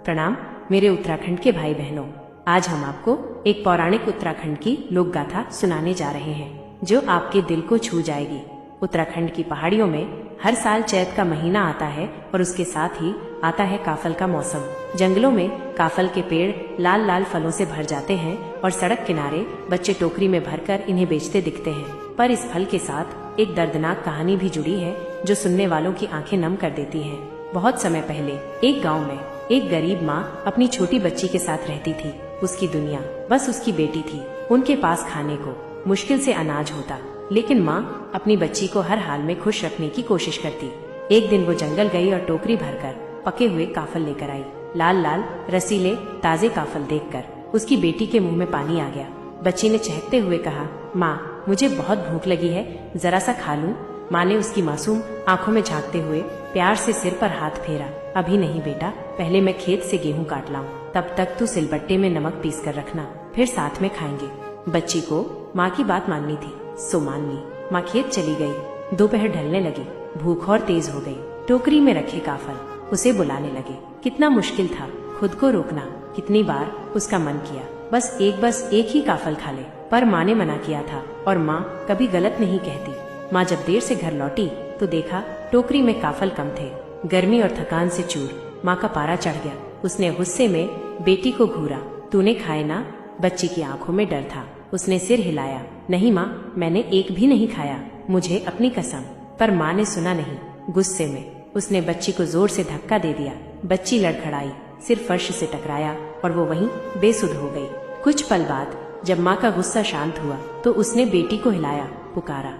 प्रणाम मेरे उत्तराखंड के भाई बहनों। आज हम आपको एक पौराणिक उत्तराखंड की लोक गाथा सुनाने जा रहे हैं जो आपके दिल को छू जाएगी। उत्तराखंड की पहाड़ियों में हर साल चैत का महीना आता है और उसके साथ ही आता है काफल का मौसम। जंगलों में काफल के पेड़ लाल लाल फलों से भर जाते हैं और सड़क किनारे बच्चे टोकरी में भरकर इन्हें बेचते दिखते हैं। पर इस फल के साथ एक दर्दनाक कहानी भी जुड़ी है जो सुनने वालों की आंखें नम कर देती है। बहुत समय पहले एक गाँव में एक गरीब माँ अपनी छोटी बच्ची के साथ रहती थी। उसकी दुनिया बस उसकी बेटी थी। उनके पास खाने को मुश्किल से अनाज होता, लेकिन माँ अपनी बच्ची को हर हाल में खुश रखने की कोशिश करती। एक दिन वो जंगल गई और टोकरी भरकर पके हुए काफल लेकर आई। लाल लाल रसीले ताजे काफल देखकर उसकी बेटी के मुंह में पानी आ गया। बच्ची ने चहकते हुए कहा, माँ मुझे बहुत भूख लगी है, जरा सा खा लूं। माँ ने उसकी मासूम आंखों में झांकते हुए प्यार से सिर पर हाथ फेरा। अभी नहीं बेटा, पहले मैं खेत से गेहूं काट लाऊं, तब तक तू सिलबट्टे में नमक पीस कर रखना, फिर साथ में खाएंगे। बच्ची को माँ की बात माननी थी, सो मान ली। माँ खेत चली गई। दोपहर ढलने लगी, भूख और तेज हो गई। टोकरी में रखे काफल उसे बुलाने लगे। कितना मुश्किल था खुद को रोकना। कितनी बार उसका मन किया बस एक ही काफल खा ले, पर माँ ने मना किया था और माँ कभी गलत नहीं कहती। माँ जब देर से घर लौटी तो देखा टोकरी में काफल कम थे। गर्मी और थकान से चूर माँ का पारा चढ़ गया। उसने गुस्से में बेटी को घूरा, तूने खाए ना? बच्ची की आंखों में डर था। उसने सिर हिलाया, नहीं माँ, मैंने एक भी नहीं खाया, मुझे अपनी कसम। पर माँ ने सुना नहीं। गुस्से में उसने बच्ची को जोर से धक्का दे दिया। बच्ची लड़खड़ाई, सिर फर्श से टकराया और वो वहीं बेसुध हो गई। कुछ पल बाद जब माँ का गुस्सा शांत हुआ तो उसने बेटी को हिलाया, पुकारा,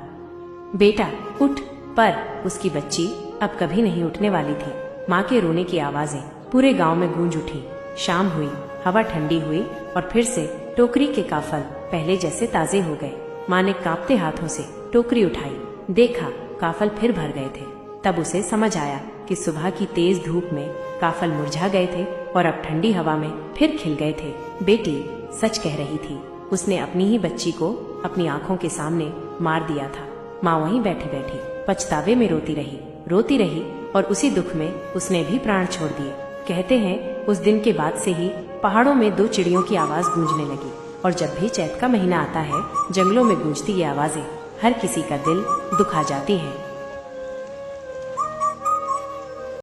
बेटा उठ। पर उसकी बच्ची अब कभी नहीं उठने वाली थी। माँ के रोने की आवाजें पूरे गांव में गूंज उठी। शाम हुई, हवा ठंडी हुई और फिर से टोकरी के काफल पहले जैसे ताजे हो गए। माँ ने कांपते हाथों से टोकरी उठाई, देखा काफल फिर भर गए थे। तब उसे समझ आया कि सुबह की तेज धूप में काफल मुरझा गए थे और अब ठंडी हवा में फिर खिल गए थे। बेटी सच कह रही थी, उसने अपनी ही बच्ची को अपनी आंखों के सामने मार दिया था। माँ वहीं बैठी बैठी पछतावे में रोती रही और उसी दुख में उसने भी प्राण छोड़ दिए। कहते हैं उस दिन के बाद से ही पहाड़ों में दो चिड़ियों की आवाज गूंजने लगी और जब भी चैत का महीना आता है जंगलों में गूंजती ये आवाजें हर किसी का दिल दुखा जाती हैं।